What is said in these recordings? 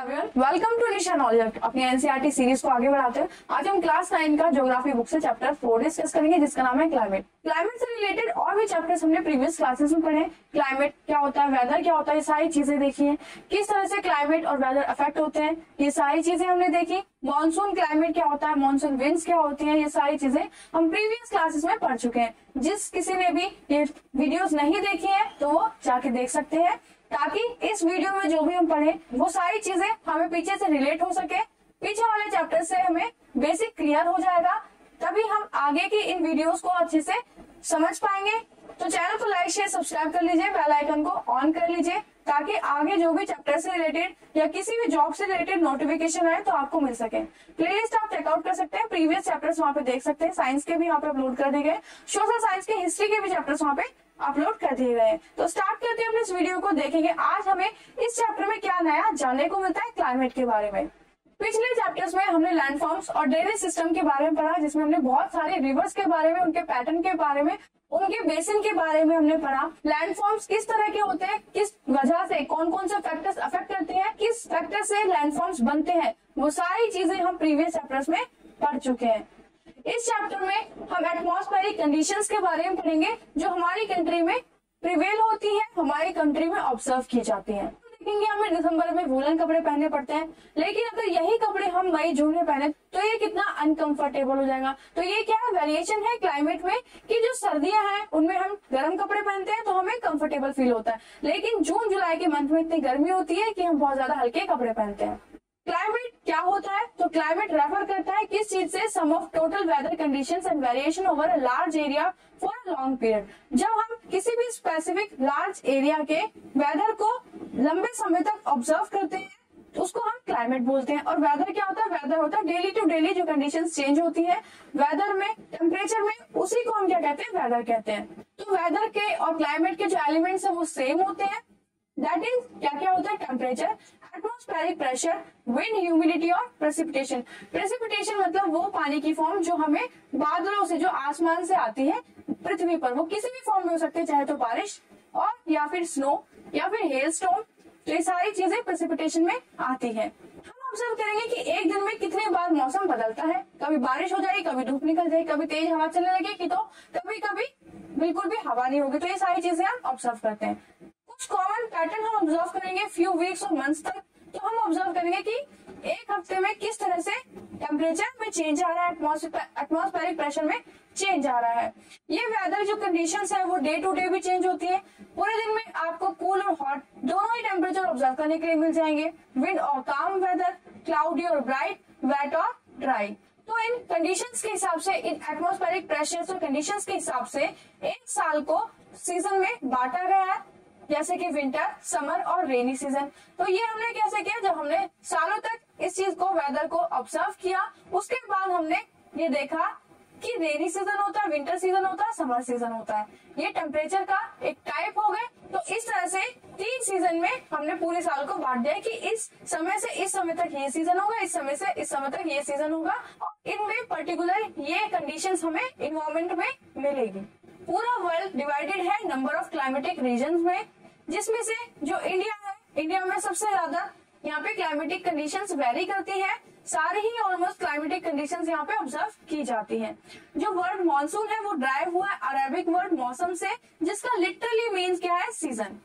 Everyone, welcome to Nisha knowledge. अपनी NCERT series को आगे बढ़ाते हैं आज हम क्लास 9 का ज्योग्राफी बुक से चैप्टर 4 डिस्कस करेंगे, जिसका नाम है क्लाइमेट। क्लाइमेट से रिलेटेड और भी चैप्टर्स हमने प्रीवियस क्लासेस में पढ़े। क्लाइमेट क्या होता है, वेदर क्या होता है, ये सारी चीजें देखी है। किस तरह से क्लाइमेट और वेदर अफेक्ट होते हैं, ये सारी चीजें हमने देखी। मॉनसून क्लाइमेट क्या होता है, मॉनसून विंड्स क्या होती है, ये सारी चीजें हम प्रीवियस क्लासेस में पढ़ चुके हैं। जिस किसी ने भी ये वीडियोस नहीं देखी है तो वो जाके देख सकते हैं, ताकि इस वीडियो में जो भी हम पढ़े वो सारी चीजें हमें पीछे से रिलेट हो सके। पीछे वाले चैप्टर से हमें बेसिक क्लियर हो जाएगा, तभी हम आगे की इन वीडियोस को अच्छे से समझ पाएंगे। तो चैनल को लाइक शेयर सब्सक्राइब कर लीजिए, बेल आइकन को ऑन कर लीजिए, ताकि आगे जो भी चैप्टर से रिलेटेड या किसी भी जॉब से रिलेटेड नोटिफिकेशन आए तो आपको मिल सके। प्लेलिस्ट आप चेकआउट कर सकते हैं, प्रीवियस चैप्टर्स वहाँ पे देख सकते हैं। साइंस के भी यहाँ पे अपलोड कर दिए गए, सोशल साइंस के, हिस्ट्री के भी चैप्टर्स वहाँ पे अपलोड कर दिए गए। तो स्टार्ट करते हैं अपने इस वीडियो को। देखेंगे आज हमें इस चैप्टर में क्या नया जानने को मिलता है क्लाइमेट के बारे में। पिछले चैप्टर्स में हमने लैंडफॉर्म्स और ड्रेनेज सिस्टम के बारे में पढ़ा, जिसमें हमने बहुत सारे रिवर्स के बारे में, उनके पैटर्न के बारे में, उनके बेसिन के बारे में हमने पढ़ा। लैंडफॉर्म्स किस तरह के होते हैं, किस वजह से, कौन कौन से फैक्टर्स अफेक्ट करते हैं, किस फैक्टर से लैंडफॉर्म्स बनते हैं, वो सारी चीजें हम प्रीवियस चैप्टर्स में पढ़ चुके हैं। इस चैप्टर में हम एटमॉस्फेरिक कंडीशंस के बारे में पढ़ेंगे, जो हमारी कंट्री में प्रिवेल होती है, हमारी कंट्री में ऑब्जर्व की जाती है। देखेंगे हमें दिसंबर में वूलन कपड़े पहनने पड़ते हैं, लेकिन अगर यही कपड़े हम मई जून में पहने तो ये कितना अनकंफर्टेबल हो जाएगा। तो ये क्या है, वेरिएशन है क्लाइमेट में, कि जो सर्दियां हैं उनमें हम गर्म कपड़े पहनते हैं तो हमें कंफर्टेबल फील होता है, लेकिन जून जुलाई के मंथ में इतनी गर्मी होती है कि हम बहुत ज्यादा हल्के कपड़े पहनते हैं। क्लाइमेट क्या होता है, तो क्लाइमेट रेफर करता है किस चीज से, sum of total weather conditions and variation over a large area for a long period. जब हम किसी भी स्पेसिफिक लार्ज एरिया के वेदर को लंबे समय तक ऑब्जर्व करते हैं तो उसको हम क्लाइमेट बोलते हैं। और वेदर क्या होता है, वेदर होता है डेली टू डेली जो कंडीशंस चेंज होती है वेदर में, टेम्परेचर में, उसी को हम क्या कहते हैं, वेदर कहते हैं। तो वेदर के और क्लाइमेट के जो एलिमेंट्स है वो सेम होते हैं। दैट इज क्या क्या होता है, temperature, atmospheric pressure, wind, humidity और प्रेसिपिटेशन। प्रेसिपिटेशन मतलब वो पानी की फॉर्म जो हमें बादलों से, जो आसमान से आती है पृथ्वी पर, वो किसी भी फॉर्म में हो सकती है, चाहे तो बारिश और या फिर स्नो या फिर हेल स्टॉर्म। तो ये सारी चीजें प्रेसिपिटेशन में आती है। हम ऑब्जर्व करेंगे कि एक दिन में कितने बार मौसम बदलता है, कभी बारिश हो जाएगी, कभी धूप निकल जाएगी, कभी तेज हवा चलने लगेगी, तो कभी कभी बिल्कुल भी हवा नहीं होगी। तो ये सारी चीजें हम ऑब्जर्व करते हैं। कुछ कॉमन पैटर्न हम ऑब्जर्व करेंगे फ्यू वीक्स और मंथ्स तक। तो हम ऑब्जर्व करेंगे कि एक हफ्ते में किस तरह से टेम्परेचर में चेंज आ रहा है, एटमॉस्फेरिक प्रेशर में चेंज आ रहा है। ये वेदर जो कंडीशंस है वो डे टू डे भी चेंज होती है। पूरे दिन में आपको कूल और हॉट दोनों ही टेम्परेचर ऑब्जर्व करने के लिए मिल जाएंगे। विंड और काम वेदर, क्लाउडी और ब्राइट, वेट और ड्राई। तो इन कंडीशंस के हिसाब से, इन एटमॉस्फेरिक प्रेशर और कंडीशंस के हिसाब से एक साल को सीजन में बांटा गया है, जैसे कि विंटर, समर और रेनी सीजन। तो ये हमने कैसे किया, जब हमने सालों तक इस चीज को, वेदर को ऑब्जर्व किया, उसके बाद हमने ये देखा कि रेनी सीजन होता है, विंटर सीजन होता है, समर सीजन होता है। ये टेम्परेचर का एक टाइप हो गए। तो इस तरह से 3 सीजन में हमने पूरे साल को बांट दिया कि इस समय से इस समय तक ये सीजन होगा, इस समय से इस समय तक ये सीजन होगा, और इनमें पर्टिकुलर ये कंडीशंस हमें इन्वायरमेंट में मिलेगी। पूरा वर्ल्ड डिवाइडेड है नंबर ऑफ क्लाइमेटिक रीजन्स में, जिसमें से जो इंडिया है, इंडिया में सबसे ज्यादा यहाँ पे क्लाइमेटिक कंडीशंस वेरी करती है। सारी ही ऑलमोस्ट क्लाइमेटिक कंडीशंस यहाँ पे ऑब्जर्व की जाती हैं। जो वर्ड मॉनसून है वो ड्राइव हुआ है अरेबिक वर्ड मौसम से, जिसका लिटरली मीन्स क्या है, सीजन।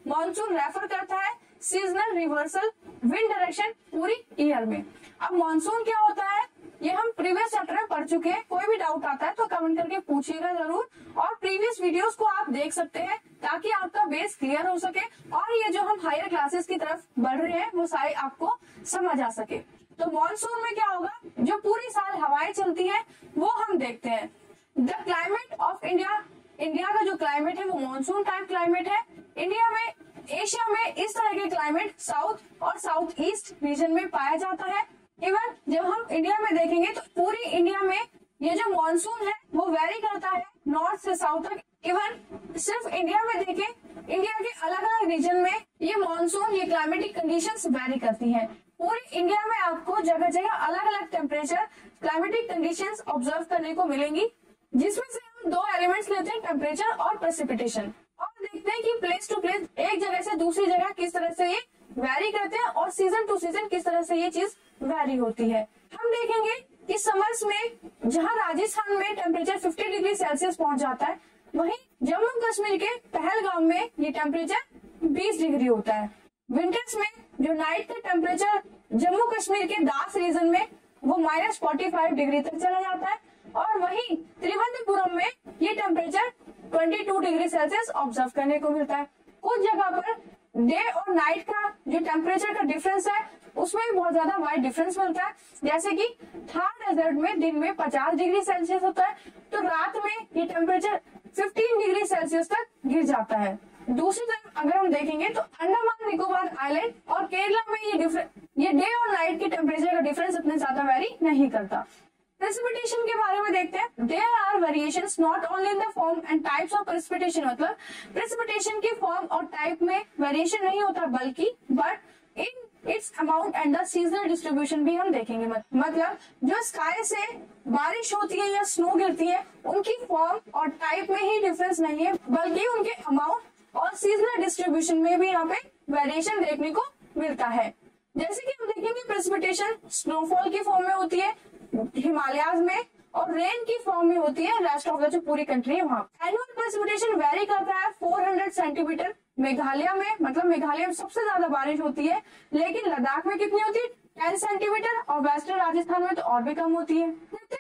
मॉनसून रेफर करता है सीजनल रिवर्सल विंड डायरेक्शन पूरी ईयर में। अब मॉनसून क्या होता है ये हम प्रीवियस चैप्टर में पढ़ चुके हैं। कोई भी डाउट आता है तो कमेंट करके पूछिएगा जरूर, और प्रीवियस वीडियोस को आप देख सकते हैं ताकि आपका बेस क्लियर हो सके, और ये जो हम हायर क्लासेस की तरफ बढ़ रहे हैं वो सारे आपको समझ आ सके। तो मॉनसून में क्या होगा, जो पूरी साल हवाएं चलती हैं वो हम देखते हैं। The climate of India, India का जो क्लाइमेट है वो मॉनसून टाइप क्लाइमेट है। इंडिया में, एशिया में इस तरह के क्लाइमेट साउथ और साउथ ईस्ट रीजन में पाया जाता है। इवन जब हम इंडिया में देखेंगे तो पूरी इंडिया में ये जो मॉनसून है वो वेरी करता है नॉर्थ से साउथ तक। इवन सिर्फ इंडिया में देखें, इंडिया के अलग अलग रीजन में ये मॉनसून, ये क्लाइमेटिक कंडीशंस वेरी करती हैं। पूरी इंडिया में आपको जगह जगह अलग अलग टेम्परेचर, क्लाइमेटिक कंडीशंस ऑब्जर्व करने को मिलेंगी, जिसमें से हम 2 एलिमेंट्स लेते हैं, टेम्परेचर और प्रेसिपिटेशन, और देखते हैं कि प्लेस टू प्लेस, एक जगह से दूसरी जगह किस तरह से ये वैरी करते हैं और सीजन टू सीजन किस तरह से ये चीज वैरी होती है। हम देखेंगे कि समर्स में जहां राजस्थान में टेम्परेचर 50 डिग्री सेल्सियस पहुंच जाता है, वहीं जम्मू कश्मीर के पहलगाम में ये टेम्परेचर 20 डिग्री होता है। विंटर्स में जो नाइट का टेम्परेचर जम्मू कश्मीर के दास रीजन में वो -45 डिग्री तक चला जाता है और वहीं त्रिवेंद्रपुरम में ये टेम्परेचर 22 डिग्री सेल्सियस ऑब्जर्व करने को मिलता है। कुछ जगह पर डे और नाइट का जो टेम्परेचर का डिफरेंस है उसमें भी बहुत ज्यादा वाइड डिफरेंस मिलता है, जैसे कि थार डेजर्ट में दिन में 50 डिग्री सेल्सियस होता है तो रात में ये टेम्परेचर 15 डिग्री सेल्सियस तक गिर जाता है। दूसरी तरफ अगर हम देखेंगे तो अंडमान निकोबार आइलैंड और केरला में ये डे और नाइट के टेम्परेचर का डिफरेंस इतने ज्यादा वेरी नहीं करता। प्रेसिपिटेशन के बारे में देखते हैं। There are variations not only in the form and types of precipitation, मतलब प्रेसिपिटेशन की फॉर्म और टाइप में वेरिएशन नहीं होता बल्कि but in its amount and the seasonal distribution भी हम देखेंगे। मतलब जो स्काई से बारिश होती है या स्नो गिरती है उनकी फॉर्म और टाइप में ही डिफरेंस नहीं है बल्कि उनके अमाउंट और सीजनल डिस्ट्रीब्यूशन में भी यहाँ पे वेरिएशन देखने को मिलता है। जैसे कि हम देखेंगे प्रेसिपिटेशन स्नोफॉल की फॉर्म में होती है हिमालयाज में और रेन की फॉर्म में होती है रेस्ट ऑफ द जो पूरी कंट्री है वहां। एनुअल प्रेसिपिटेशन वेरी करता है 400 सेंटीमीटर मेघालय में, मतलब मेघालय में सबसे ज्यादा बारिश होती है, लेकिन लद्दाख में कितनी होती है 10 सेंटीमीटर और वेस्टर्न राजस्थान में तो और भी कम होती है।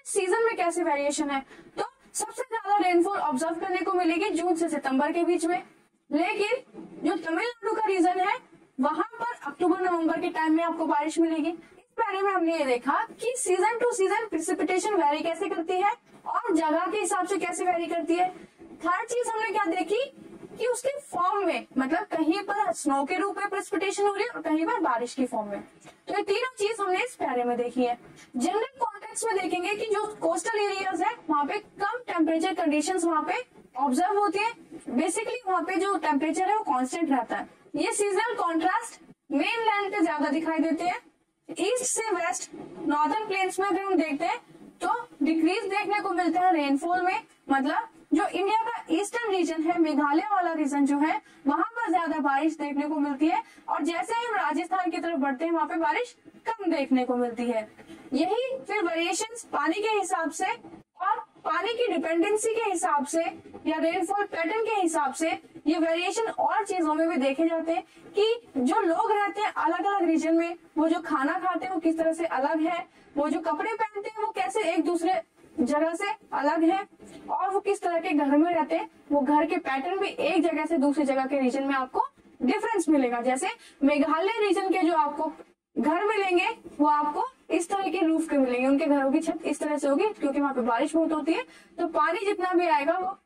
सीजन में कैसे वेरिएशन है तो सबसे ज्यादा रेनफॉल ऑब्जर्व करने को मिलेगी जून से सितंबर के बीच में, लेकिन जो तमिलनाडु का रीजन है वहां पर अक्टूबर नवंबर के टाइम में आपको बारिश मिलेगी। इस बारे में हमने ये देखा कि season two season precipitation very कैसे करती है और जगह के हिसाब से कैसे वेरी करती है। थर्ड चीज हमने क्या देखी कि उसके फॉर्म में, मतलब कहीं पर स्नो के रूप में प्रेसिपिटेशन हो रही है और कहीं पर बारिश की फॉर्म में। तो ये तीनों चीज हमने इस प्यारे में देखी है। जनरल कॉन्टेक्स्ट में देखेंगे कि जो कोस्टल एरियाज है वहाँ पे कम टेम्परेचर कंडीशंस वहाँ पे ऑब्जर्व होती है। बेसिकली वहाँ पे जो टेम्परेचर है वो कांस्टेंट रहता है। ये सीजनल कॉन्ट्रास्ट मेन लैंड पे ज्यादा दिखाई देते हैं। ईस्ट से वेस्ट नॉर्दर्न प्लेन्स में अगर हम देखते हैं तो डिक्रीज देखने को मिलता है रेनफॉल में, मतलब जो इंडिया का ईस्टर्न रीजन है मेघालय वाला रीजन जो है वहां पर ज्यादा बारिश देखने को मिलती है और जैसे ही हम राजस्थान की तरफ बढ़ते हैं वहां पे बारिश कम देखने को मिलती है। यही फिर वेरिएशंस पानी के हिसाब से और पानी की डिपेंडेंसी के हिसाब से या रेनफॉल पैटर्न के हिसाब से ये वेरिएशन और चीजों में भी देखे जाते हैं कि जो लोग रहते हैं अलग अलग रीजन में वो जो खाना खाते हैं वो किस तरह से अलग है, वो जो कपड़े पहनते हैं वो कैसे एक दूसरे जगह से अलग है और वो किस तरह के घर में रहते हैं वो घर के पैटर्न भी एक जगह से दूसरी जगह के रीजन में आपको डिफरेंस मिलेगा। जैसे मेघालय रीजन के जो आपको घर मिलेंगे वो आपको इस तरह के रूफ के मिलेंगे, उनके घरों की छत इस तरह से होगी क्योंकि वहाँ पे बारिश बहुत होती है तो पानी जितना भी आएगा वो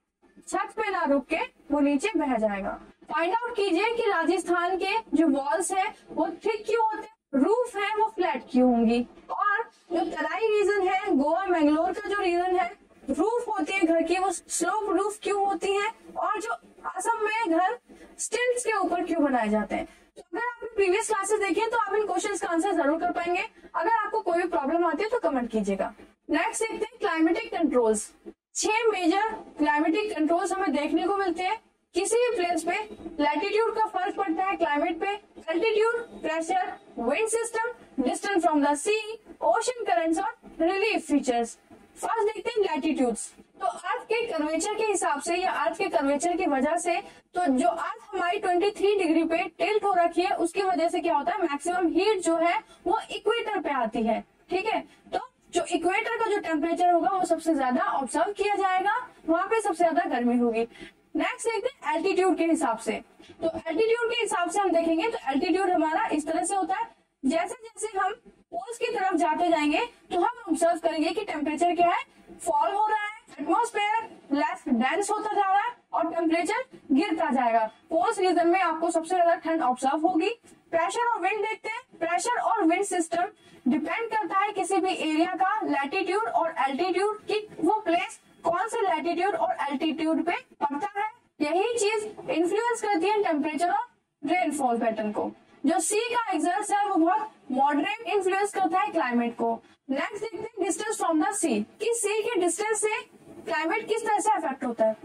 छत पे ना रुक के वो नीचे बह जाएगा। फाइंड आउट कीजिए कि राजस्थान के जो वॉल्स है वो थिक क्यों होते हैं, रूफ है वो फ्लैट क्यों होंगी, और जो तराई रीजन है गोवा मैंगलोर का जो रीजन है रूफ होती है घर की वो स्लोप रूफ क्यों होती है, और जो असम में घर स्टिल्ट्स के ऊपर क्यों बनाए जाते हैं। तो अगर आपने प्रीवियस क्लासेस देखी है तो आप इन क्वेश्चंस का आंसर जरूर कर पाएंगे। अगर आपको कोई भी प्रॉब्लम आती है तो कमेंट कीजिएगा। नेक्स्ट देखते हैं climatic controls. 6 major climatic controls हमें देखने को मिलते हैं। किसी भी प्लेस पे लैटिट्यूड का फर्क पड़ता है क्लाइमेट पे, altitude, pressure, wind system, distance from the sea, ocean currents और रिलीफ फीचर्स। फर्स्ट देखते हैं लैटिट्यूड्स। तो अर्थ के कर्वेचर के हिसाब से या अर्थ के कर्वेचर की वजह से, तो जो अर्थ हमारी 23 डिग्री पे टिल्ट हो रखी है उसकी वजह से क्या होता है मैक्सिमम हीट जो है वो इक्वेटर पे आती है। ठीक है, तो जो इक्वेटर का जो टेम्परेचर होगा वो सबसे ज्यादा ऑब्जर्व किया जाएगा, वहां पे सबसे ज्यादा गर्मी होगी। नेक्स्ट देखते हैं एल्टीट्यूड के हिसाब से। तो एल्टीट्यूड के हिसाब से हम देखेंगे तो एल्टीट्यूड हमारा इस तरह से होता है, जैसे जैसे हम पोल्स की तरफ जाते जाएंगे तो हम ऑब्जर्व करेंगे कि टेम्परेचर क्या है फॉल हो रहा है, एटमॉस्फेयर लेस डेंस होता जा रहा है और टेम्परेचर गिरता जाएगा। पोल्स रीजन में आपको सबसे ज्यादा ठंड ऑब्जर्व होगी। प्रेशर और विंड देखते हैं। प्रेशर और विंड सिस्टम डिपेंड करता है किसी भी एरिया का लैटिट्यूड और एल्टीट्यूड की वो प्लेस कौन से लैटिट्यूड और एल्टीट्यूड पे पड़ता है। यही चीज इन्फ्लुएंस करती है टेम्परेचर और रेनफॉल पैटर्न को। जो सी का एक्सर्ट्स है वो बहुत मॉडरेट इन्फ्लुएंस करता है क्लाइमेट को। नेक्स्ट देखते हैं डिस्टेंस फ्रॉम द सी, कि सी के डिस्टेंस से क्लाइमेट किस तरह से अफेक्ट होता है।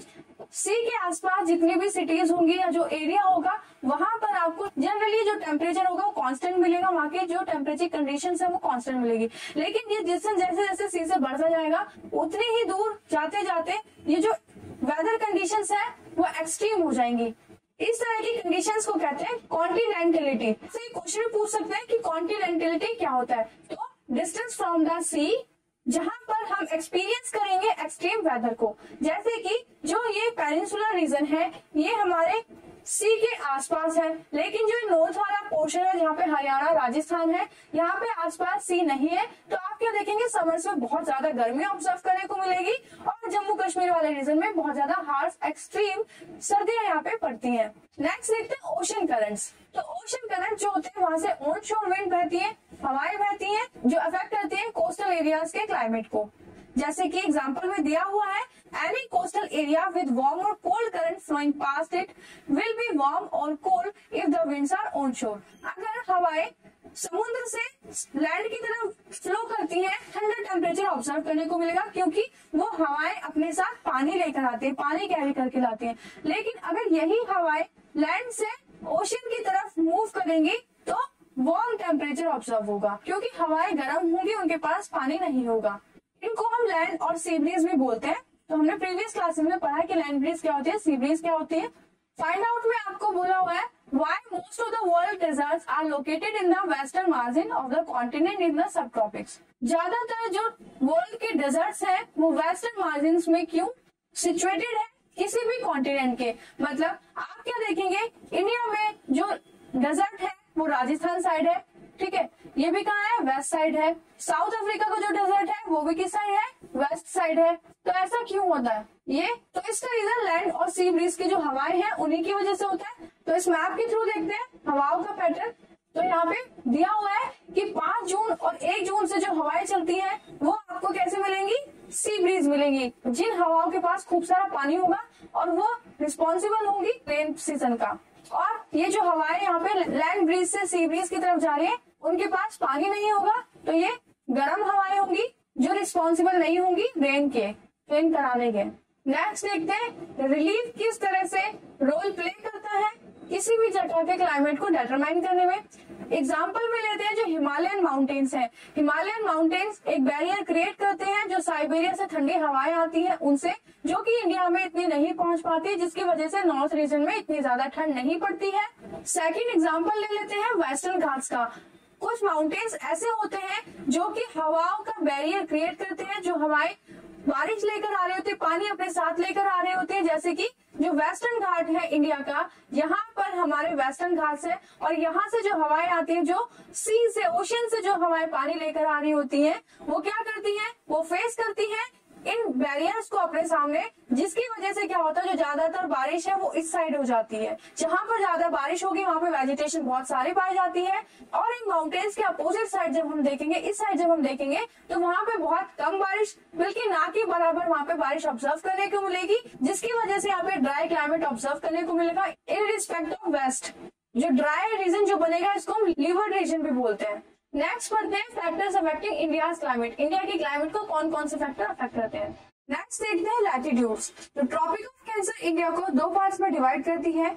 सी के आसपास जितनी भी सिटीज होंगी या जो एरिया होगा वहां पर आपको जनरली जो टेम्परेचर होगा वो कांस्टेंट मिलेगा, वहां के जो टेम्परेचर कंडीशंस है वो कांस्टेंट मिलेगी। लेकिन ये डिस्टेंस जैसे जैसे सी से बढ़ता जाएगा उतनी ही दूर जाते जाते ये जो वेदर कंडीशंस है वो एक्सट्रीम हो जाएंगी। इस तरह की कंडीशंस को कहते हैं कॉन्टिनेंटलिटी। से क्वेश्चन पूछ सकते हैं कि कॉन्टिनेंटलिटी क्या होता है। तो डिस्टेंस फ्रॉम द सी जहां पर हम एक्सपीरियंस करेंगे एक्सट्रीम वेदर को, जैसे कि जो ये पेनिनसुलर रीजन है ये हमारे सी के आसपास है, लेकिन जो नॉर्थ वाला पोर्शन है जहाँ पे हरियाणा राजस्थान है यहाँ पे आसपास सी नहीं है, तो आप क्या देखेंगे समर्स में बहुत ज्यादा गर्मी ऑब्जर्व करने को मिलेगी और जम्मू कश्मीर वाले रीजन में बहुत ज्यादा हार्श एक्सट्रीम सर्दियां यहाँ पे पड़ती हैं। नेक्स्ट देखते हैं ओशन करंट्स। तो ओशन करंट जो होते हैं वहां से ऑन शोर विंड बहती है, हवाएं बहती हैं जो अफेक्ट करती है कोस्टल एरियाज के क्लाइमेट को। जैसे कि एग्जांपल में दिया हुआ है any coastal area with warm और cold current flowing past it will be warm और cold if the winds are on shore. अगर हवाएं समुद्र से लैंड की तरफ फ्लो करती हैं ठंडा टेम्परेचर ऑब्जर्व करने को मिलेगा, क्योंकि वो हवाएं अपने साथ पानी लेकर आती है, पानी कैरी करके लाती हैं। लेकिन अगर यही हवाएं लैंड से ओशन की तरफ मूव करेंगी तो वार्म टेम्परेचर ऑब्जर्व होगा, क्योंकि हवाएं गर्म होंगी, उनके पास पानी नहीं होगा। इनको हम लैंड और सी ब्रीज भी बोलते हैं। तो हमने प्रीवियस क्लासेस में पढ़ा है कि लैंड ब्रीज क्या होती है, सी ब्रीज क्या होती है। फाइंड आउट में आपको बोला हुआ है why most of the world deserts are located in the western margin of the continent in the subtropics. ज्यादातर जो वर्ल्ड के डेजर्ट्स हैं वो वेस्टर्न मार्जिन में क्यों सिचुएटेड है किसी भी कॉन्टिनेंट के। मतलब आप क्या देखेंगे इंडिया में जो डेजर्ट है वो राजस्थान साइड है, ठीक है, ये भी कहाँ है वेस्ट साइड है। साउथ अफ्रीका का जो डेजर्ट है वो भी किस साइड है वेस्ट साइड है। तो ऐसा क्यों होता है ये, तो इसका रीजन लैंड और सी ब्रीज की जो हवाएं हैं उन्हीं की वजह से होता है। तो इस मैप के थ्रू देखते हैं हवाओं का पैटर्न। तो यहाँ पे दिया हुआ है कि 5 जून और 1 जून से जो हवाएं चलती हैं वो आपको कैसे मिलेंगी, सी ब्रीज मिलेंगी, जिन हवाओं के पास खूब सारा पानी होगा और वो रिस्पॉन्सिबल होंगी रेन सीजन का। और ये जो हवाएं यहाँ पे लैंड ब्रीज से सी ब्रीज की तरफ जा रही है उनके पास पानी नहीं होगा, तो ये गर्म हवाएं होंगी जो रिस्पॉन्सिबल नहीं होंगी रेन कराने के। नेक्स्ट देखते हैं रिलीफ किस तरह से रोल प्ले करता है किसी भी जगह के क्लाइमेट को डिटरमाइन करने में। एग्जाम्पल में लेते हैं जो हिमालयन माउंटेन्स हैं। हिमालयन माउंटेन्स एक बैरियर क्रिएट करते हैं जो साइबेरिया से ठंडी हवाएं आती हैं उनसे, जो कि इंडिया में इतनी नहीं पहुंच पाती, जिसकी वजह से नॉर्थ रीजन में इतनी ज्यादा ठंड नहीं पड़ती है। सेकंड एग्जाम्पल ले लेते हैं वेस्टर्न घाट्स का। कुछ माउंटेन्स ऐसे होते हैं जो कि हवाओं का बैरियर क्रिएट करते हैं, जो हवाएं बारिश लेकर आ रहे होते हैं, पानी अपने साथ लेकर आ रहे होते हैं। जैसे कि जो वेस्टर्न घाट है इंडिया का, यहाँ पर हमारे वेस्टर्न घाट है और यहाँ से जो हवाएं आती हैं जो सी से ओशन से जो हवाएं पानी लेकर आ रही होती हैं वो क्या करती हैं, वो फेस करती हैं इन बैरियर्स को अपने सामने, जिसकी वजह से क्या होता है जो ज्यादातर बारिश है वो इस साइड हो जाती है। जहां पर ज्यादा बारिश होगी वहां पे वेजिटेशन बहुत सारी पाई जाती है। और इन माउंटेन्स के अपोजिट साइड जब हम देखेंगे, इस साइड जब हम देखेंगे तो वहां पे बहुत कम बारिश, बल्कि ना के बराबर वहां पे बारिश ऑब्जर्व करने को मिलेगी, जिसकी वजह से यहाँ पे ड्राई क्लाइमेट ऑब्जर्व करने को मिलेगा इन रिस्पेक्ट ऑफ वेस्ट। जो ड्राई रीजन जो बनेगा इसको हम लीवर्ड रीजन भी बोलते हैं। नेक्स्ट पढ़ते हैं factors affecting India climate. India के क्लाइमेट को कौन कौन से फैक्टर अफेक्ट करते हैं। नेक्स्ट देखते हैं लैटिट्यूड्स। तो ट्रॉपिक ऑफ कैंसर इंडिया को 2 पार्ट्स में डिवाइड करती है।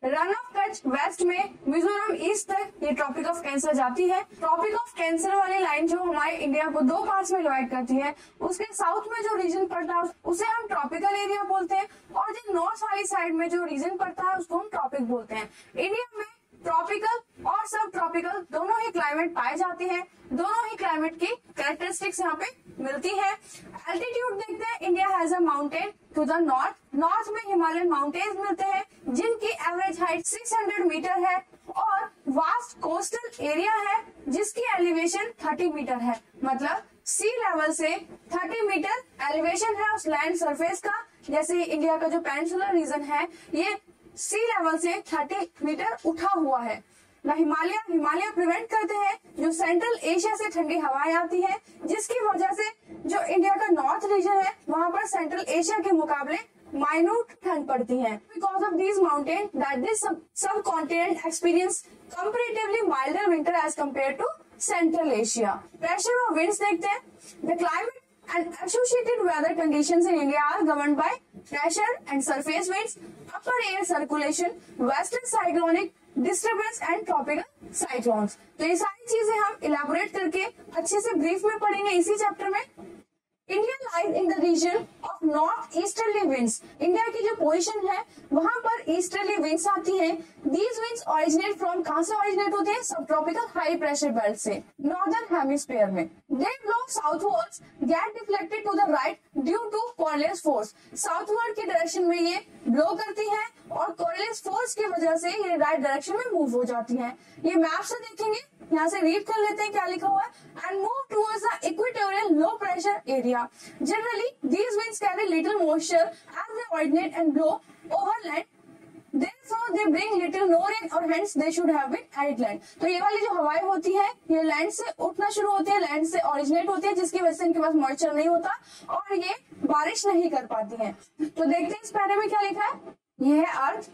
रन ऑफ कच्छ वेस्ट में मिजोरम ईस्ट तक ये ट्रॉपिक ऑफ कैंसर जाती है। ट्रॉपिक ऑफ कैंसर वाली लाइन जो हमारे इंडिया को 2 पार्ट्स में डिवाइड करती है, उसके साउथ में जो रीजन पड़ता है उसे हम ट्रॉपिकल एरिया बोलते हैं, और जो नॉर्थ वाली साइड में जो रीजन पड़ता है उसको हम ट्रॉपिक बोलते हैं। इंडिया में ट्रॉपिकल और सब ट्रॉपिकल दोनों ही क्लाइमेट पाए जाते हैं। दोनों ही क्लाइमेट की कैरेक्टरिस्टिक्स यहाँ पे मिलती है। एल्टीट्यूड देखते हैं, India has a mountain to the north. North में हिमालयन माउंटेन्स मिलते हैं जिनकी एवरेज हाइट 600 मीटर है, और वास्ट कोस्टल एरिया है जिसकी एलिवेशन 30 मीटर है। मतलब सी लेवल से 30 मीटर एलिवेशन है उस लैंड सरफेस का। जैसे इंडिया का जो पेनिनसुलर रीजन है ये सी लेवल से 30 मीटर उठा हुआ है। हिमालय प्रिवेंट करते हैं जो सेंट्रल एशिया से ठंडी हवाएं आती है, जिसकी वजह से जो इंडिया का नॉर्थ रीजन है वहां पर सेंट्रल एशिया के मुकाबले माइन्यूट ठंड पड़ती है। Because of these mountain that this subcontinent experience comparatively milder winter as compare to central Asia. Pressure और विंड्स देखते हैं। The climate And associated weather conditions in India are governed by pressure and surface winds, upper air circulation, western cyclonic disturbance and tropical cyclones। तो ये सारी चीजें हम elaborate करके अच्छे से ब्रीफ में पढ़ेंगे इसी चैप्टर में। India lies in the region of north easterly winds. India की जो पोजीशन है वहां पर ईस्टर्ली विंड्स आती हैं। दीज विंड्स ओरिजिनेट फ्रॉम, कहां से ओरिजिनेट होते हैं? Subtropical high pressure belt से नॉर्दर्न हेमिस्फीयर में। They blow southwards, get deflected to the right due to Coriolis force. Southward के डायरेक्शन में ये ब्लो करती है और कोरियोलिस फोर्स की वजह से ये राइट डायरेक्शन में मूव हो जाती है। ये मैप से देखेंगे, यहाँ से रीड कर लेते हैं क्या लिखा हुआ है। And move towards the equatorial low pressure area. Generally these winds carry little moisture as they originate and blow over land, therefore they bring little no rain और hence they should have been at land। तो ये वाली जो हवाएं होती है ये land से उठना शुरू होती है, लैंड से ओरिजिनेट होती है, जिसकी वजह से इनके पास मॉइस्चर नहीं होता और ये बारिश नहीं कर पाती है। तो देखते हैं इस पैरे में क्या लिखा है। ये है अर्थ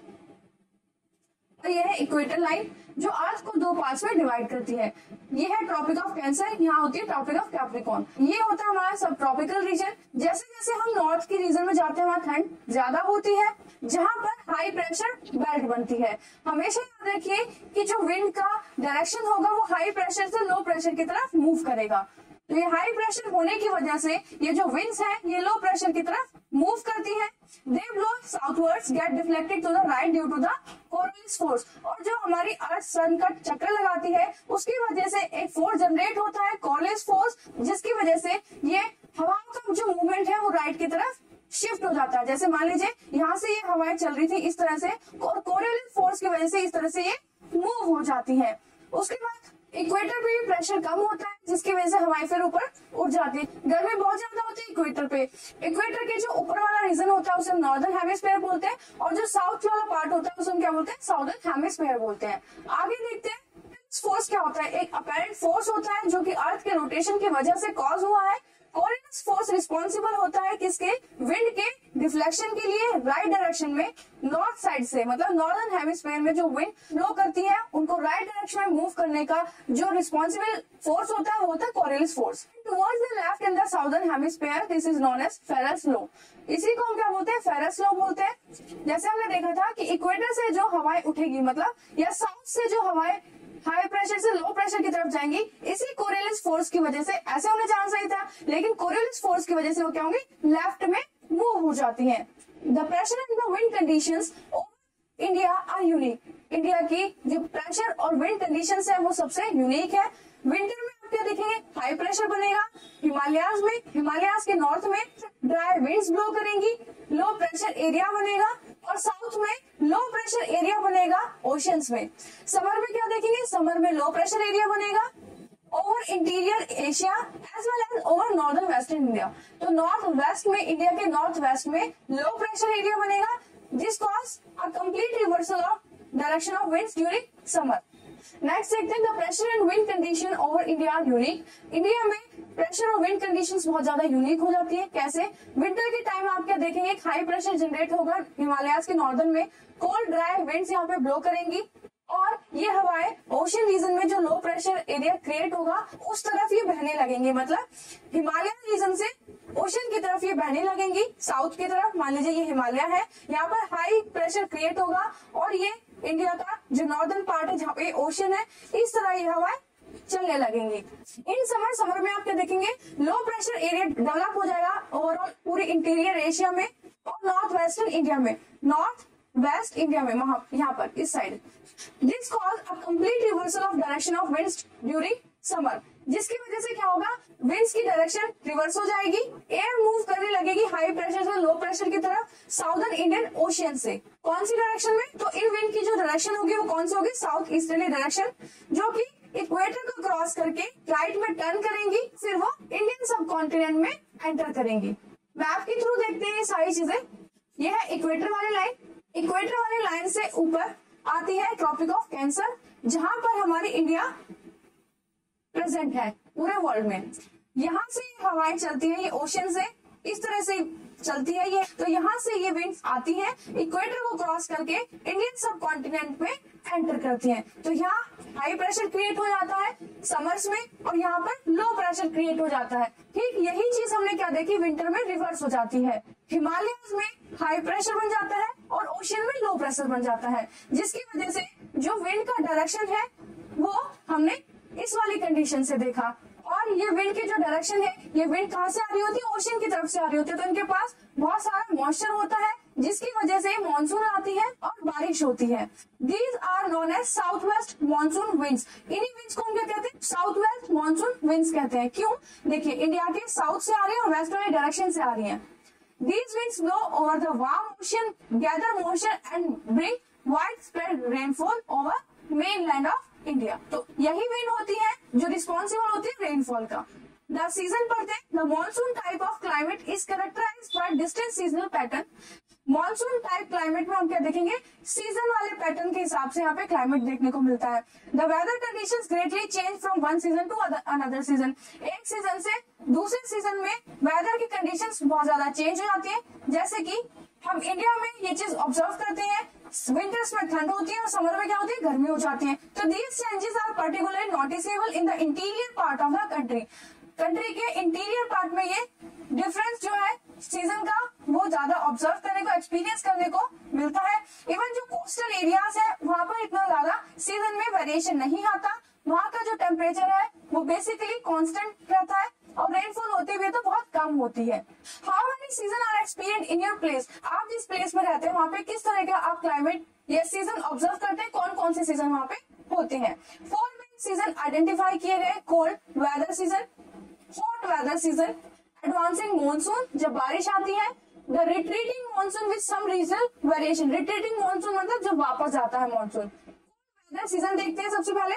और ये है इक्वेटर लाइन जो अर्थ को दो पार्ट्स में डिवाइड करती है। ये है ट्रॉपिक ऑफ कैंसर, यहाँ होती है ट्रॉपिक ऑफ कैप्रिकॉर्न। ये होता है हमारा सब ट्रॉपिकल रीजन। जैसे जैसे हम नॉर्थ के रीजन में जाते हैं वहाँ ठंड ज्यादा होती है, जहाँ पर हाई प्रेशर बेल्ट बनती है। हमेशा याद रखिए कि जो विंड का डायरेक्शन होगा वो हाई प्रेशर से लो प्रेशर की तरफ मूव करेगा। तो ये हाई प्रेशर होने की वजह से ये जो विंड्स हैं ये लो प्रेशर की तरफ मूव करती है। They blow southwards, get deflected to the right due to the Coriolis force. और जो हमारी अर्थ सन का चक्कर लगाती है उसकी वजह से एक फोर्स जनरेट होता है, कोरियोलिस फोर्स, जिसकी वजह से ये हवाओं का जो मूवमेंट है वो राइट की तरफ शिफ्ट हो जाता है। जैसे मान लीजिए यहाँ से ये हवाएं चल रही थी इस तरह से और कोरियोलिस फोर्स की वजह से इस तरह से ये मूव हो जाती है। उसके बाद इक्वेटर पे भी प्रेशर कम होता है जिसकी वजह से हवाएं फिर ऊपर उठ जाती है। गर्मी बहुत ज्यादा होती है इक्वेटर पे। इक्वेटर के जो ऊपर वाला रीजन होता है उसे हम नॉर्दर्न हेमिस्फीयर बोलते हैं और जो साउथ वाला पार्ट होता है उसे हम क्या बोलते हैं? साउदर्न हेमिस्फीयर बोलते हैं। आगे देखते हैं फोर्स क्या होता है। एक अपेरेंट फोर्स होता है जो कि अर्थ के रोटेशन की वजह से कॉज हुआ है। कोरियोलिस फोर्स रिस्पॉन्सिबल होता है किसके? विंड के डिफ्लेक्शन के लिए राइट डायरेक्शन में नॉर्थ साइड से, मतलब नॉर्दर्न हेमिस्फीयर में जो विंड ब्लो करती है उनको राइट डायरेक्शन में मूव करने का जो रिस्पॉन्सिबल फोर्स होता है वो होता है Coriolis force. Towards the left in the southern hemisphere this is known as Ferrel's law. इसी को हम क्या बोलते हैं? फेरस लॉ बोलते हैं। जैसे हमने देखा था कि इक्वेटर से जो हवाएं उठेगी, मतलब या साउथ से जो हवाएं हाई प्रेशर से लो प्रेशर की तरफ जाएंगी, इसी कोरियोलिस फोर्स की वजह से ऐसे होने चांस नहीं था, लेकिन कोरियोलिस फोर्स की वजह से वो क्या होंगी? लेफ्ट में मूव हो जाती हैं। The pressure and the wind conditions over India are unique. India की जो प्रेशर और विंड कंडीशंस है वो सबसे यूनिक है। विंटर में आप क्या देखेंगे? हाई प्रेशर बनेगा हिमालयाज में, हिमालयाज के नॉर्थ में ड्राई विंड्स ब्लो करेंगी, लो प्रेशर एरिया बनेगा और साउथ में लो प्रेशर एरिया बनेगा ओशियंस में। समर में क्या देखेंगे? समर में लो प्रेशर एरिया बनेगा over interior Asia as well as over northern western India. तो नॉर्थ वेस्ट में, इंडिया के नॉर्थ वेस्ट में लो प्रेशर एरिया बनेगा जिस cause a complete reversal of direction of winds during summer. Next देखते हैं the pressure and wind condition over India unique. India में pressure और विंड कंडीशंस बहुत ज्यादा यूनिक हो जाती है। कैसे? विंटर के टाइम आप क्या देखेंगे? एक हाई प्रेशर जनरेट होगा हिमालयाज के नॉर्दर्न में, कोल्ड ड्राई विंड्स यहाँ पे ब्लो करेंगी और ये हवाएं ओशन रीजन में जो लो प्रेशर एरिया क्रिएट होगा उस तरफ ये बहने लगेंगे। मतलब हिमालय रीजन से ओशन की तरफ ये बहने लगेंगी, साउथ की तरफ। मान लीजिए ये हिमालय है, यहाँ पर हाई प्रेशर क्रिएट होगा और ये इंडिया का जो नॉर्दर्न पार्ट है जहाँ पे ओशन है, इस तरह ये हवाएं चलने लगेंगी। इन समर में आप क्या देखेंगे? लो प्रेशर एरिया डेवलप हो जाएगा ओवरऑल पूरे इंटीरियर एशिया में और नॉर्थ वेस्टर्न इंडिया में, नॉर्थ वेस्ट इंडिया में, यहाँ पर इस side. This cause a complete reversal of direction of winds during summer, जिसकी वजह से क्या होगा? विंड्स की डायरेक्शन रिवर्स हो जाएगी, एयर मूव करने लगेगी हाई प्रेशर से लो प्रेशर की तरफ साउदर्न इंडियन ओशियन से। कौन सी डायरेक्शन में? तो इन विंड की जो डायरेक्शन होगी वो कौन सी होगी? साउथ ईस्टर्ली डायरेक्शन, जो कि इक्वेटर को क्रॉस करके राइट में टर्न करेंगी, फिर वो इंडियन सब कॉन्टिनेंट में एंटर करेंगी। मैप के थ्रू देखते हैं ये सारी चीजें। यह है इक्वेटर वाली लाइन। इक्वेटर वाली लाइन से ऊपर आती है ट्रॉपिक ऑफ कैंसर, जहां पर हमारी इंडिया प्रेजेंट है पूरे वर्ल्ड में। यहाँ से हवाएं चलती है, ये ओशन से इस तरह से चलती है ये, तो यहाँ से ये विंड्स आती हैं, इक्वेटर को क्रॉस करके इंडियन सब कॉन्टिनेंट में एंटर करती हैं। तो यहाँ हाई प्रेशर क्रिएट हो जाता है समर्स में, और यहाँ पर लो प्रेशर क्रिएट हो जाता है। ठीक यही चीज हमने क्या देखी, विंटर में रिवर्स हो जाती है। हिमालयस में हाई प्रेशर बन जाता है और ओशन में लो प्रेशर बन जाता है, जिसकी वजह से जो विंड का डायरेक्शन है वो हमने इस वाली कंडीशन से देखा। और ये विंड की जो डायरेक्शन है, ये विंड कहाँ से आ रही होती है, ओशन की तरफ से आ रही होती है। तो इनके पास बहुत सारा मॉइस्चर होता है, जिसकी वजह से मानसून आती है और बारिश होती है। These are known as south west monsoon winds. इन्हीं विंड्स को हम क्या कहते हैं, साउथ वेस्ट मानसून विंड्स कहते हैं। क्यों, देखिए इंडिया के साउथ से आ रही है और वेस्ट वाली डायरेक्शन से आ रही है। These winds blow over the warm ocean, gather moisture and bring widespread rainfall over mainland of India. तो यही विंड होती है जो रिस्पॉन्सिबल होती है रेनफॉल का। द सीजन पढ़ते हैं, the monsoon type of climate is characterised by distinct seasonal pattern. Monsoon type climate में हम क्या देखेंगे, सीजन वाले पैटर्न के हिसाब से यहाँ पे क्लाइमेट देखने को मिलता है। The weather conditions greatly change from one season to another season. एक सीजन से दूसरे सीजन में वेदर की कंडीशंस बहुत ज्यादा चेंज हो जाती है। जैसे कि हम इंडिया में ये चीज ऑब्जर्व करते हैं, विंटर्स में ठंड होती है और समर में क्या होती है, गर्मी हो जाती है। तो these changes are particularly noticeable in the interior part of the country. Country के इंटीरियर पार्ट में ये डिफरेंस जो है सीजन का वो ज्यादा ऑब्जर्व करने को, एक्सपीरियंस करने को मिलता है। इवन जो कोस्टल एरियाज है वहां पर इतना ज्यादा सीजन में वेरिएशन नहीं आता। वहां का जो टेम्परेचर है वो बेसिकली कांस्टेंट रहता है और रेनफॉल होती हुई तो बहुत कम होती है। How many season are experience in your place. आप जिस प्लेस में रहते हैं वहाँ पे किस तरह का आप क्लाइमेट या सीजन ऑब्जर्व करते हैं, कौन कौन से सीजन वहाँ पे होते हैं। 4 मेन सीजन आइडेंटिफाई किए गए, cold weather season, hot weather season, advancing monsoon जब बारिश आती है, the retreating monsoon with some regional variation. Retreating monsoon मतलब जब वापस जाता है मॉनसून। वेदर सीजन देखते हैं सबसे पहले।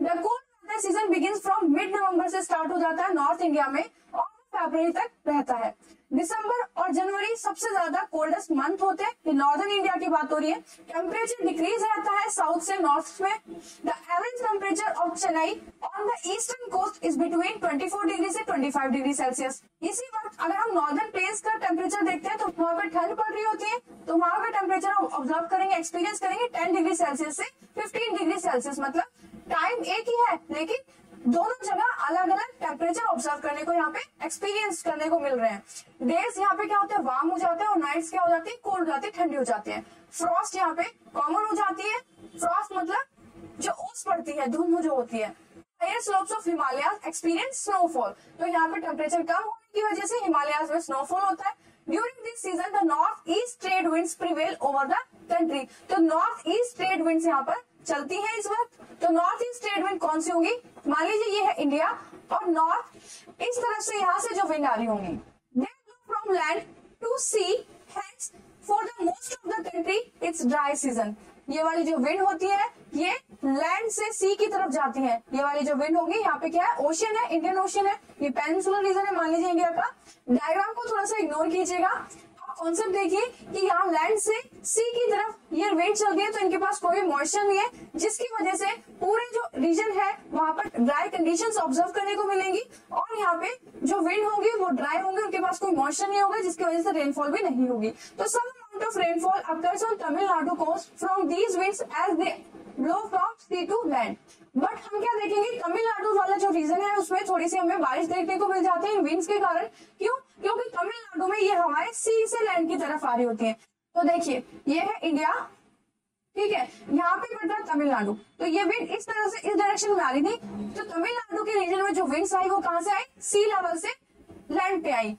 The cold weather season begins from mid November से स्टार्ट हो जाता है नॉर्थ इंडिया में और फरवरी तक रहता है। दिसंबर और जनवरी सबसे ज्यादा कोल्डेस्ट मंथ होते हैं। ये नॉर्दर्न इंडिया की बात हो रही है। टेम्परेचर डिक्रीज रहता है साउथ से नॉर्थ में। The average temperature of Chennai on the eastern coast is between 24 degree से 25 डिग्री सेल्सियस। इसी वक्त अगर हम नॉर्दर्न प्लेस का टेम्परेचर देखते हैं तो वहाँ पर ठंड पड़ रही होती है, तो वहाँ का टेम्परेचर ऑब्जर्व करेंगे, एक्सपीरियंस करेंगे 10 डिग्री सेल्सियस से 15 डिग्री सेल्सियस। मतलब टाइम एक ही है लेकिन दोनों जगह अलग अलग टेम्परेचर ऑब्जर्व करने को यहाँ पे एक्सपीरियंस करने को मिल रहे हैं। डेज यहाँ पे क्या होते हैं, वार्म हो जाते हैं और नाइट्स क्या हो जाती है, कोल्ड हो जाती है, ठंडी हो जाती है। फ्रॉस्ट यहाँ पे कॉमन हो जाती है। फ्रॉस्ट मतलब जो ओस पड़ती है, धुंध जो होती है। Higher slopes of Himalayas experience snowfall. तो यहाँ पे टेम्परेचर कम होने की वजह से हिमालयाज में स्नोफॉल होता है। During this season the north east trade winds prevail over the country. तो नॉर्थ ईस्ट ट्रेड विंड्स यहाँ पर चलती है इस वक्त। तो नॉर्थ ईस्ट ट्रेड विंड कौन सी होंगी, मान लीजिए ये है इंडिया और नॉर्थ इस तरफ से यहाँ से जो विंड आ रही होंगी, they blow from land to sea, hence for the most of the country it's dry season. ये वाली जो विंड होती है ये लैंड से सी की तरफ जाती है। ये वाली जो विंड होगी, यहाँ पे क्या है, ओशन है, इंडियन ओशन है, ये पेनिनसुलर रीजन है मान लीजिए इंडिया का। डायग्राम को थोड़ा सा इग्नोर कीजिएगा, कॉन्सेप्ट देखिए कि यहाँ लैंड से सी की तरफ ये विंड चल रही है, तो इनके पास कोई मॉइस्चर नहीं है, जिसकी वजह से पूरे जो रीजन है वहां पर ड्राई कंडीशंस ऑब्जर्व करने को मिलेंगी। और यहाँ पे जो विंड होगी वो ड्राई होंगे, उनके पास कोई मॉइस्चर नहीं होगा, जिसकी वजह से रेनफॉल भी नहीं होगी। तो some amount of rainfall occurs on Tamil Nadu coast from these winds as they blow from sea to land. But हम क्या देखेंगे, तमिलनाडु वाला जो रीजन है उसमें थोड़ी सी हमें बारिश देखने को मिल जाती है विंड्स के कारण। क्यों, क्योंकि तमिलनाडु में ये हवाएं सी से लैंड की तरफ आ रही होती हैं। तो देखिए ये है इंडिया, ठीक है, यहाँ पे पड़ता है तमिलनाडु। तो ये विंड इस तरह से इस डायरेक्शन में आ रही थी। तो तमिलनाडु के रीजन में जो विंड्स आई वो कहाँ से आई, सी लेवल से लैंड पे आई।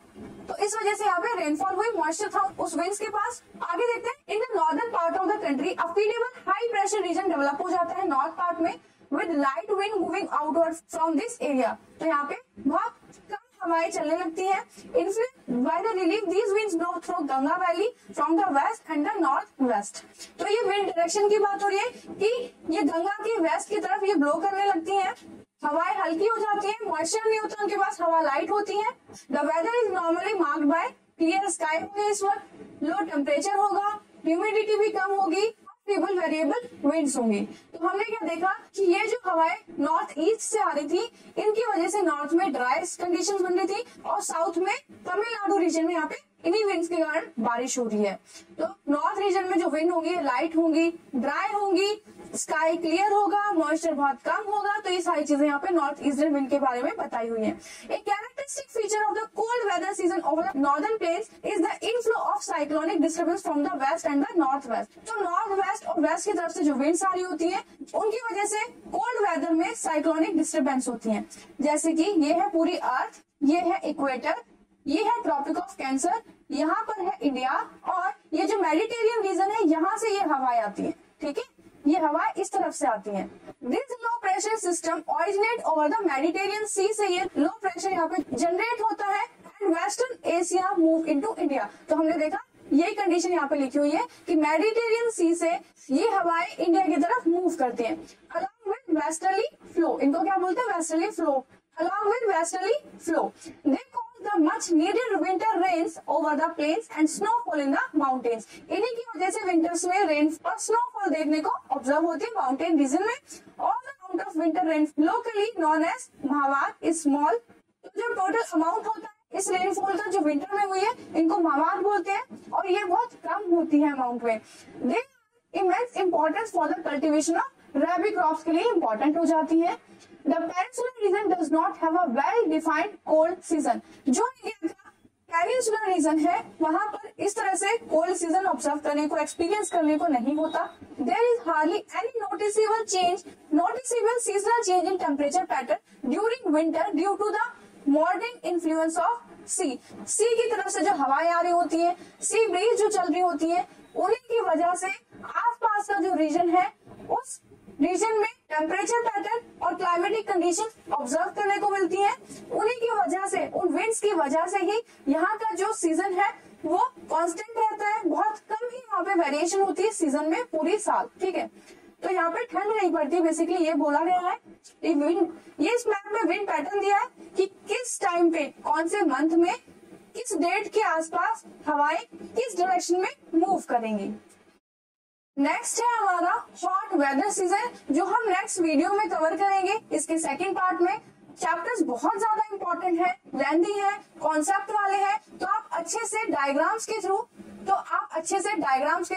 तो इस वजह से यहाँ पे रेनफॉल हुई, मॉइस्चर था उस विंड्स के पास। आगे देखते हैं, in the northern part of the country a feeble high pressure region develop हो जाता है नॉर्थ पार्ट में with light wind moving outward from this area. तो यहाँ पे बहुत कम हवाएं चलने लगती है। Influenced by the relief these winds blow through Ganga valley from the west and the north west. तो ये विंड डायरेक्शन की बात हो रही है कि ये गंगा के वेस्ट की तरफ ये ब्लो करने लगती है। हवाएं हल्की हो जाती है, मॉइस्चर नहीं होता उनके पास, हवा लाइट होती है। The weather is normally marked by clear sky होंगे इस वक्त, लो टेम्परेचर होगा, ह्यूमिडिटी भी कम होगी, स्टेबल वेरिएबल विंड्स होंगी। तो हमने क्या देखा कि ये जो हवाएं नॉर्थ ईस्ट से आ रही थी, इनकी वजह से नॉर्थ में ड्राई कंडीशंस बन रही थी और साउथ में तमिलनाडु रीजन में यहाँ पे इन्हीं विंड्स के कारण बारिश हो रही है। तो नॉर्थ रीजन में जो विंड होंगी लाइट होंगी, ड्राई होंगी, स्काई क्लियर होगा, मॉइस्चर बहुत कम होगा। तो ये सारी चीजें यहाँ पे नॉर्थ ईस्टर्न विंड के बारे में बताई हुई है। एक characteristic feature of the cold weather season over northern plains is the inflow of cyclonic disturbance from the west and the north west. तो नॉर्थ वेस्ट और वेस्ट की तरफ से जो विंड्स आ रही होती है उनकी वजह से कोल्ड वेदर में साइक्लोनिक डिस्टर्बेंस होती है। जैसे कि ये है पूरी अर्थ, ये है इक्वेटर, ये है ट्रॉपिक ऑफ कैंसर, यहाँ पर है इंडिया, और ये जो मेडिटेरियन रीजन है यहाँ से ये हवाएं आती है। ठीक है, ये हवाएं इस तरफ से आती हैं। This low pressure system originate over the Mediterranean sea से ये लो प्रेशर यहाँ पे जनरेट होता है and western Asia move into India. तो हमने देखा यही कंडीशन यहाँ पे लिखी हुई है कि मेडिटेरियन सी से ये हवाएं इंडिया की तरफ मूव करती हैं अलॉन्ग विद वेस्टर्ली फ्लो। इनको क्या बोलते हैं? Westerly flow. Along with westerly flow, they cause the much needed winter rains over the plains and snowfall in the mountains. इन्हीं की वजह से विंटर्स में रेन और स्नोफॉल देखने को ऑब्जर्व होती है माउंटेन रीजन में। All the amount of winter rain locally known as Mahawar is small. तो जो टोटल अमाउंट होता है इस रेनफॉल का जो विंटर में हुई है इनको महावार बोलते हैं और ये बहुत कम होती है अमाउंट में। They are immense importance for the cultivation of rabi crops के लिए इंपॉर्टेंट हो जाती है। The peninsular region does not have a well-defined cold season. जो इंडिया का पेनिनसुलर रीजन है वहां पर इस तरह से कोल्ड सीजन ऑब्जर्व करने को, एक्सपीरियंस करने को नहीं होता। There is hardly any noticeable seasonal change in temperature pattern during winter due to the modern influence of sea. sea की तरफ से जो हवाएं आ रही होती है, सी ब्रीज जो चल रही होती है, उन्हीं की वजह से आसपास का जो रीजन है उस रीजन में टेम्परेचर पैटर्न और क्लाइमेटिक कंडीशन ऑब्जर्व करने को मिलती है। उन्हीं की वजह से, उन विंड्स की वजह से ही यहाँ का जो सीजन है वो कांस्टेंट रहता है। बहुत कम ही वहाँ पे वेरिएशन होती है सीजन में पूरी साल। ठीक है, तो यहाँ पे ठंड नहीं पड़ती। बेसिकली ये बोला गया है, ये इस मैप में विंड पैटर्न दिया है कि किस टाइम पे, कौन से मंथ में, किस डेट के आसपास हवाएं किस डायरेक्शन में मूव करेंगी। नेक्स्ट है हमारा हॉट वेदर सीजन, जो हम नेक्स्ट वीडियो में कवर करेंगे। इसके सेकंड पार्ट में चैप्टर्स बहुत ज्यादा इंपॉर्टेंट है, लेंथी है, कॉन्सेप्ट वाले हैं। तो आप अच्छे से डायग्राम्स के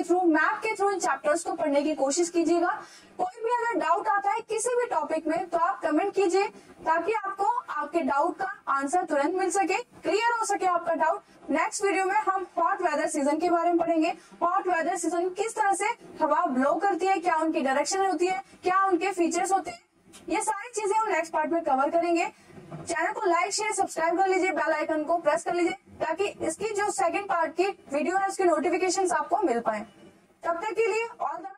थ्रू, मैप के थ्रू इन चैप्टर्स को पढ़ने की कोशिश कीजिएगा। कोई भी अगर डाउट आता है किसी भी टॉपिक में तो आप कमेंट कीजिए ताकि आपको आपके डाउट का आंसर तुरंत मिल सके, क्लियर हो सके आपका डाउट। नेक्स्ट वीडियो में हम हॉट वेदर सीजन के बारे में पढ़ेंगे। हॉट वेदर सीजन किस तरह से हवा ब्लो करती है, क्या उनकी डायरेक्शन होती है, क्या उनके फीचर्स होते हैं, ये सारी चीजें हम नेक्स्ट पार्ट में कवर करेंगे। चैनल को लाइक, शेयर, सब्सक्राइब कर लीजिए, बेल आइकन को प्रेस कर लीजिए ताकि इसकी जो सेकंड पार्ट की वीडियो है उसकी नोटिफिकेशंस आपको मिल पाए। तब तक के लिए ऑल द